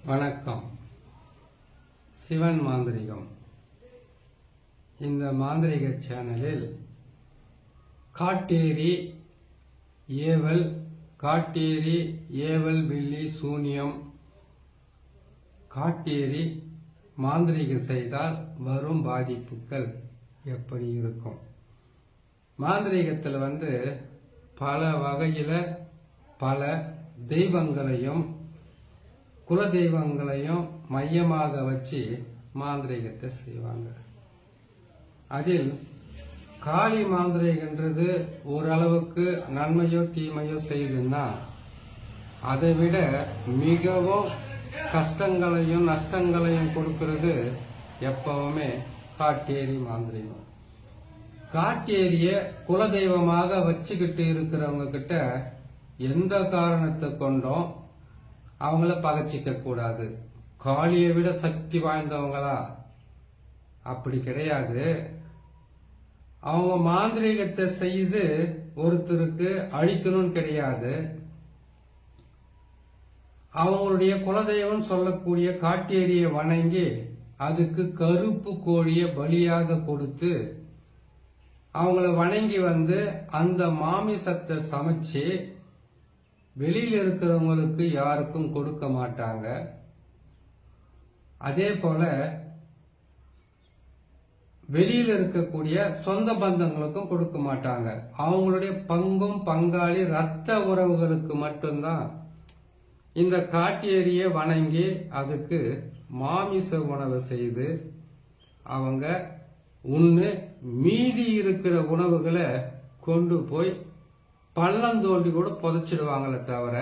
வணக்கம். சிவன் மாந்திரிகம். இந்த மாந்திரிக சேனலில் காட்டேரி ஏவல், காட்டேரி ஏவல் வில்லி சூனியம், காட்டேரி மாந்திரிகம் செய்தால் வரும் பாதிப்புகள் எப்படி இருக்கும்? மாந்திரிகத்தில் பல வகையில பல தெய்வங்களையும் குல தெய்வங்களையும் மையமாக வச்சு மாந்திரிகத்தை செய்வாங்க. அதில் காளி மாந்திரிகன்றது ஓரளவுக்கு நன்மையோ தீமையோ செய்யுதுன்னா, அதை விட மிகவும் கஷ்டங்களையும் நஷ்டங்களையும் கொடுக்கிறது எப்பவுமே காட்டேரி மாந்திரிகம். காட்டேரிய குலதெய்வமாக வச்சுக்கிட்டு இருக்கிறவங்க கிட்ட எந்த காரணத்தை கொண்டும் அவங்கள பகைச்சிக்க கூடாது. காளியை விட சக்தி வாய்ந்தவங்களா? அப்படி கிடையாது. அவங்க மாந்திரீகத்தை செய்து ஒருத்தருக்கு அழிக்கணும்னு கிடையாது. அவங்களுடைய குலதெய்வம் சொல்லக்கூடிய காட்டேரியை வணங்கி அதுக்கு கருப்பு கோழியை பலியாக கொடுத்து அவங்கள வணங்கி அந்த மாமிசத்தை சமைச்சு வெளியில் இருக்கிறவங்களுக்கு யாருக்கும் கொடுக்க மாட்டாங்க. அதே போல வெளியில் இருக்கக்கூடிய சொந்த பந்தங்களுக்கும் கொடுக்க மாட்டாங்க. அவங்களுடைய பங்கும் பங்காளி ரத்த உறவுகளுக்கு மட்டும்தான் இந்த காட்டேரியை வணங்கி அதுக்கு மாமிச உணவு செய்து அவங்க உண்ணு மீதி இருக்கிற உணவுகளை கொண்டு போய் பள்ளம் தோண்டி கூட புதைச்சிடுவாங்களே தவிர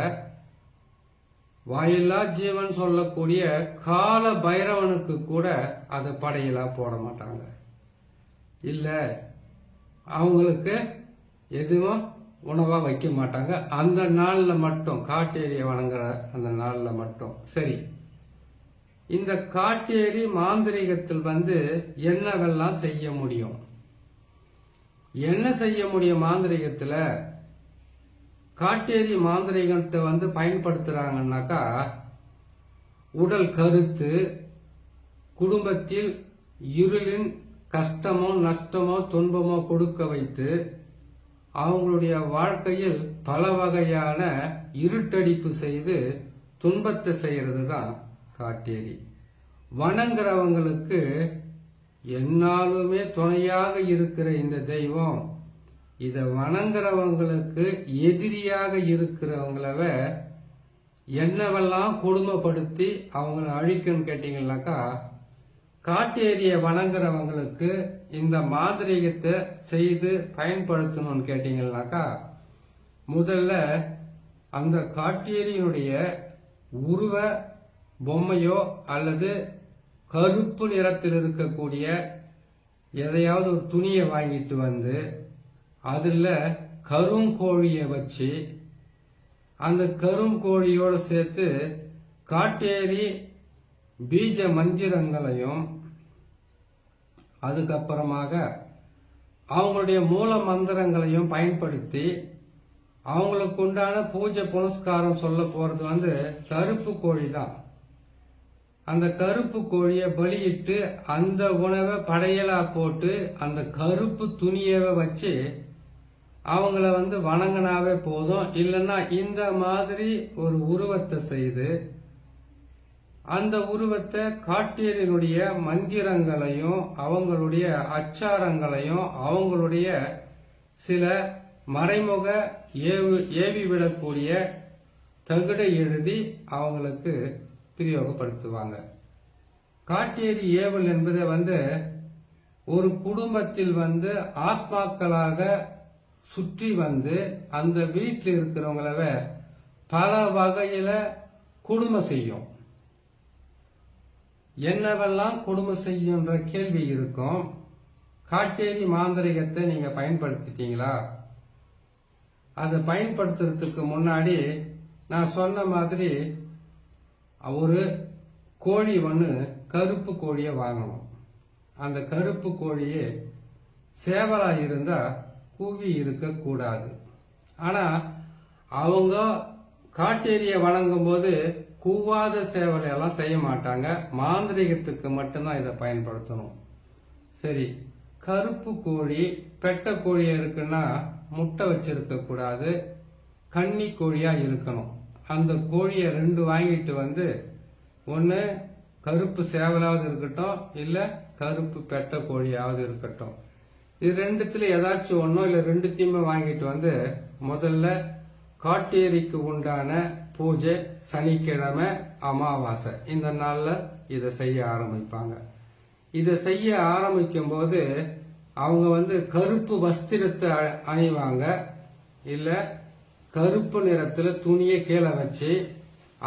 வாயில்லா ஜீவன் சொல்லக்கூடிய கால பைரவனுக்கு கூட அதை படையிலா போட மாட்டாங்க. இல்ல அவங்களுக்கு எதுவும் உணவா வைக்க மாட்டாங்க. அந்த நாள்ல மட்டும் காட்டேரியை வணங்குற அந்த நாள்ல மட்டும். சரி, இந்த காட்டேரி மாந்திரிகத்தில் என்னவெல்லாம் செய்ய முடியும்? என்ன செய்ய முடியும் மாந்திரிகத்துல? காட்டேரி மாந்திரிகத்தை பயன்படுத்துறாங்கன்னாக்கா, உடல் கருத்து, குடும்பத்தில் இருளின் கஷ்டமோ நஷ்டமோ துன்பமோ கொடுக்க வைத்து அவங்களுடைய வாழ்க்கையில் பல வகையான இருட்டடிப்பு செய்து துன்பத்தை செய்யறது தான் காட்டேரி. வணங்குறவங்களுக்கு என்னாலுமே துணையாக இருக்கிற இந்த தெய்வம் இத வணங்குறவங்களுக்கு எதிரியாக இருக்கிறவங்கள என்னவெல்லாம் கொடுமைப்படுத்தி அவங்கள அழிக்கணும்னு கேட்டீங்கன்னாக்கா, காட்டேரிய வணங்குறவங்களுக்கு இந்த மாந்திரீகத்தை செய்து பயன்படுத்தணும்னு கேட்டீங்கன்னாக்கா, முதல்ல அந்த காட்டேரியினுடைய உருவ பொம்மையோ அல்லது கருப்பு நிறத்தில் இருக்கக்கூடிய எதையாவது ஒரு துணியை வாங்கிட்டு அதுல கருங்கோழியை வச்சு அந்த கருங்கோழியோடு சேர்த்து காட்டேரி பீஜ மந்திரங்களையும் அதுக்கப்புறமாக அவங்களுடைய மூல மந்திரங்களையும் பயன்படுத்தி அவங்களுக்கு உண்டான பூஜை புனஸ்காரம் சொல்ல போறது கருப்பு கோழி தான். அந்த கருப்பு கோழியை பலியிட்டு அந்த உணவை படையலா போட்டு அந்த கருப்பு துணியவை வச்சு அவங்கள வணங்கினாவே போதும். இல்லைன்னா இந்த மாதிரி ஒரு உருவத்தை செய்து அந்த உருவத்தை காட்டேரியினுடைய மந்திரங்களையும் அவங்களுடைய அச்சாரங்களையும் அவங்களுடைய சில மறைமுக ஏவி விடக்கூடிய தகுடை எழுதி அவங்களுக்கு பிரயோகப்படுத்துவாங்க. காட்டேரி ஏவல் என்பதை ஒரு குடும்பத்தில் ஆத்மாக்களாக சுற்றி அந்த வீட்டில் இருக்கிறவங்கள பல வகையில கொடுமை செய்யும். என்னவெல்லாம் கொடுமை செய்யும்ன்ற கேள்வி இருக்கும். காட்டேரி மாந்திரிகத்தை நீங்க பயன்படுத்திட்டீங்களா? அதை பயன்படுத்துறதுக்கு முன்னாடி நான் சொன்ன மாதிரி ஒரு கோழி கருப்பு கோழியை வாங்கணும். அந்த கருப்பு கோழியே சேவலா இருந்தா கூவி இருக்க கூடாது. ஆனா அவங்க காட்டேரியை வணங்கும் போது கூவாத சேவலை எல்லாம் செய்ய மாட்டாங்க. மாந்திரிகத்துக்கு மட்டும்தான் இதை பயன்படுத்தணும். சரி, கருப்பு கோழி பெட்ட கோழியா இருக்குன்னா முட்டை வச்சிருக்க கூடாது, கன்னி கோழியா இருக்கணும். அந்த கோழியை 2 வாங்கிட்டு வந்து ஒன்று கருப்பு சேவலாவது இருக்கட்டும், இல்லை கருப்பு பெட்ட கோழியாவது இருக்கட்டும். இது ரெண்டுத்துல ஏதாச்சும் ஒன்றோ இல்லை ரெண்டுத்தையுமே வாங்கிட்டு வந்து முதல்ல காட்டேரிக்கு உண்டான பூஜை சனிக்கிழமை அமாவாசை இந்த நாள்ல இதை செய்ய ஆரம்பிப்பாங்க. இதை செய்ய ஆரம்பிக்கும் போது அவங்க வந்து கருப்பு வஸ்திரத்தை அணிவாங்க, இல்ல கருப்பு நிறத்துல துணியை கீழே வச்சு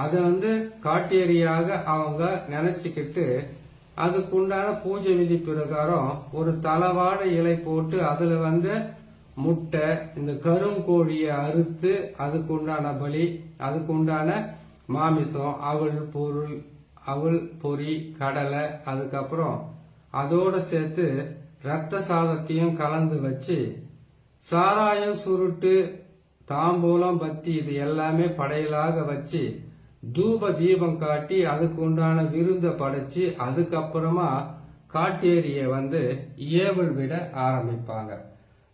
அதை வந்து காட்டேரியாக அவங்க நினைச்சுக்கிட்டு அதுக்குண்டான பூஜை விதி பிரகாரம் ஒரு தளவாழை இலை போட்டு அதுல வந்து முட்டை, இந்த கருங்கோழியை அறுத்து அதுக்குண்டான பலி, அதுக்குண்டான மாமிசம், அவல் பொரி, கடலை, அதுக்கப்புறம் அதோட சேர்த்து ரத்த சாதத்தையும் கலந்து வச்சு சாராயம், சுருட்டு, தாம்பூலம், பத்தி இது எல்லாமே படையலாக வச்சு தூப தீபம் காட்டி அதுக்கு உண்டான விருந்த படைச்சு அதுக்கப்புறமா காட்டேரிய வந்து ஏவல் விட ஆரம்பிப்பாங்க.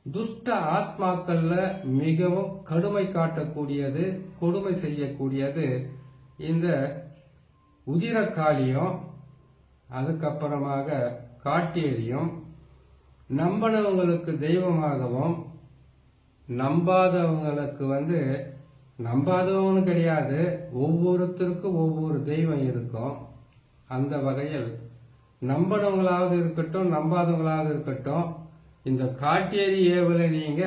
துஷ்ட ஆத்மாக்கள்ல மிகவும் கடுமை காட்டக்கூடியது, கொடுமை செய்யக்கூடியது இந்த உதிரக்காளியும் அதுக்கப்புறமாக காட்டேரியும் நம்பினவங்களுக்கு தெய்வமாகவும் நம்பாதவங்களுக்கு வந்து நம்பாதவங்க கிடையாது, ஒவ்வொருத்தருக்கும் ஒவ்வொரு தெய்வம் இருக்கும். அந்த வகையில் நம்பினவங்களாவது இருக்கட்டும் நம்பாதவங்களாவது இருக்கட்டும், இந்த காட்டேரி ஏவலை நீங்க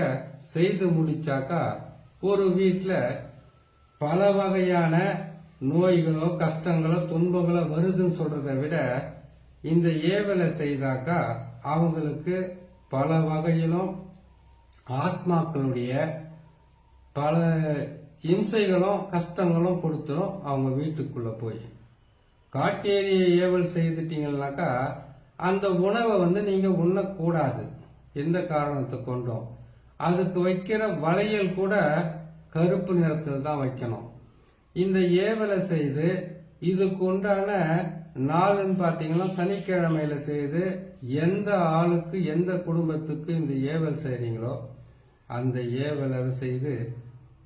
செய்து முடிச்சாக்கா ஒரு வீட்டுல பல வகையான நோய்களோ கஷ்டங்களோ துன்பங்களோ வருதுன்னு சொல்றதை விட இந்த ஏவலை செய்தாக்கா அவங்களுக்கு பல வகையிலும் ஆத்மாக்களுடைய பல இம்சைகளும் கஷ்டங்களும் கொடுத்துரும். அவங்க வீட்டுக்குள்ள போய் காட்டேரிய ஏவல் செய்துட்டீங்கன்னாக்கா அந்த உணவை வந்து நீங்க உண்ணக்கூடாது, எந்த காரணத்தை கொண்டும். அதுக்கு வைக்கிற வளையல் கூட கருப்பு நிறத்தில் தான் வைக்கணும். இந்த ஏவலை செய்து இதுக்கு உண்டான நாளுன்னு பாத்தீங்கன்னா சனிக்கிழமையில செய்து எந்த ஆளுக்கு எந்த குடும்பத்துக்கு இந்த ஏவல் செய்றீங்களோ அந்த ஏவலை செய்து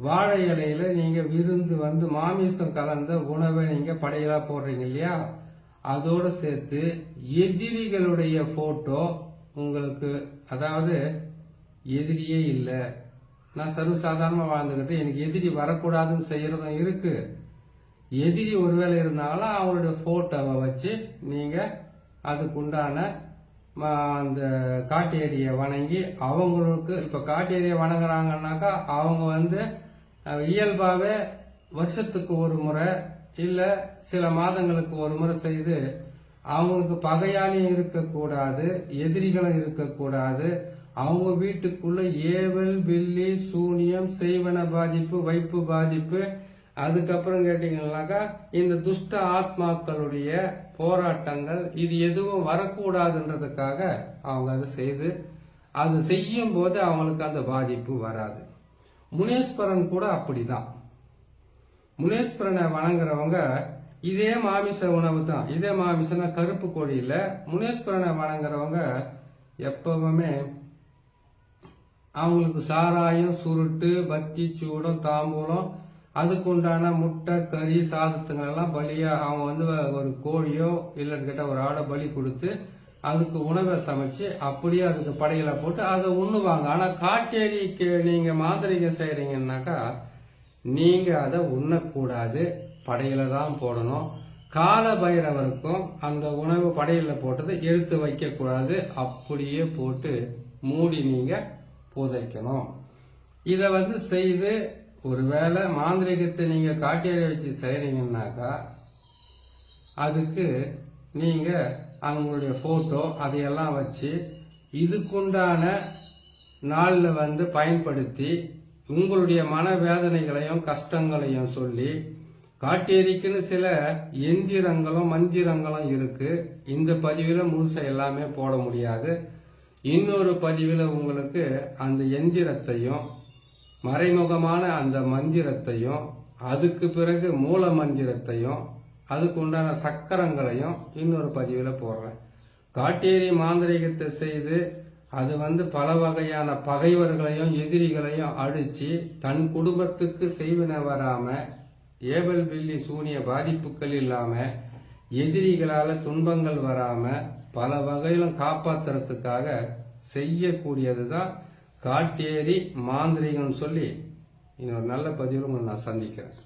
வாழை இலையில நீங்க விருந்து வந்து மாமிசம் கலந்த உணவை நீங்க படையலா போடுறீங்க இல்லையா, அதோட சேர்த்து எதிரிகளுடைய போட்டோ உங்களுக்கு, அதாவது எதிரியே இல்லை, நான் சர்வசாதாரணமா வாழ்ந்துகிட்டு எனக்கு எதிரி வரக்கூடாதுன்னு செய்யறதும் இருக்கு. எதிரி ஒருவேளை இருந்தாலும் அவங்களுடைய போட்டோவை வச்சு நீங்க அதுக்குண்டான அந்த காட்டேரியை வணங்கி அவங்களுக்கு, இப்ப காட்டேரியை வணங்குறாங்கன்னாக்கா அவங்க வந்து இயல்பாவே வருஷத்துக்கு ஒரு முறை இல்ல சில மாதங்களுக்கு ஒரு முறை செய்து அவங்களுக்கு பகையாளியும் இருக்கக்கூடாது, எதிரிகளும் இருக்கக்கூடாது. அவங்க வீட்டுக்குள்ள ஏவல், பில்லி, சூனியம், செய்வன பாதிப்பு, வைப்பு பாதிப்பு, அதுக்கப்புறம் கேட்டீங்கன்னாக்கா இந்த துஷ்ட ஆத்மாக்களுடைய போராட்டங்கள் இது எதுவும் வரக்கூடாதுன்றதுக்காக அவங்க அதை செய்து அது செய்யும் போது அவங்களுக்கு அந்த பாதிப்பு வராது. முனேஸ்வரன் கூட அப்படிதான். முனேஸ்வரனை வணங்குறவங்க இதே மாமிச உணவு தான், இதே மாமிசம்னா கருப்பு கோழி இல்ல. முனேஸ்வரனை வணங்குறவங்க எப்பவுமே அவங்களுக்கு சாராயம், சுருட்டு, பத்தி, சூடம், தாம்பூலம், அதுக்குண்டான முட்டை, கறி, சாதத்துங்கள் எல்லாம் பலியா அவங்க வந்து ஒரு கோழியோ இல்லைன்னு கேட்டா ஒரு ஆடை பலி கொடுத்து அதுக்கு உணவை சமைச்சு அப்படியே அதுக்கு படையில போட்டு அதை உண்ணுவாங்க. ஆனா காட்டேரிக்கு நீங்க மாந்திரிகம் செய்யறீங்கன்னாக்கா நீங்க அதை உண்ணக்கூடாது, படையில தான் போடணும். கால பைரவருக்கும் அந்த உணவு படையில போட்டதை எடுத்து வைக்க கூடாது, அப்படியே போட்டு மூடி நீங்க புதைக்கணும். இத வந்து செய்து ஒருவேளை மாந்திரிகத்தை நீங்க காட்டேரி வச்சு செய்றீங்கன்னாக்கா அதுக்கு நீங்க அவங்களுடைய போட்டோ அதையெல்லாம் வச்சு இதுக்குண்டான நாள்ல வந்து பயன்படுத்தி உங்களுடைய மனவேதனைகளையும் கஷ்டங்களையும் சொல்லி, காட்டேரிக்குன்னு சில எந்திரங்களும் மந்திரங்களும் இருக்கு. இந்த பதிவுல முழுசா எல்லாமே போட முடியாது. இன்னொரு பதிவுல உங்களுக்கு அந்த எந்திரத்தையும் மறைமுகமான அந்த மந்திரத்தையும் அதுக்கு பிறகு மூல மந்திரத்தையும் அதுக்கு உண்டான சக்கரங்களையும் இன்னொரு பதிவில் போடுறேன். காட்டேரி மாந்திரிகத்தை செய்து அது பல வகையான பகைவர்களையும் எதிரிகளையும் அழிச்சு தன் குடும்பத்துக்கு செய்வினை வராம, ஏவல் பில்லி சூனிய பாதிப்புகள் இல்லாம, எதிரிகளால துன்பங்கள் வராம பல வகையிலும் காப்பாத்துறதுக்காக செய்யக்கூடியதுதான் காட்டேரி மாந்திரிகம்னு சொல்லி இன்னொரு நல்ல பதிவில் நான் சந்திக்கிறேன்.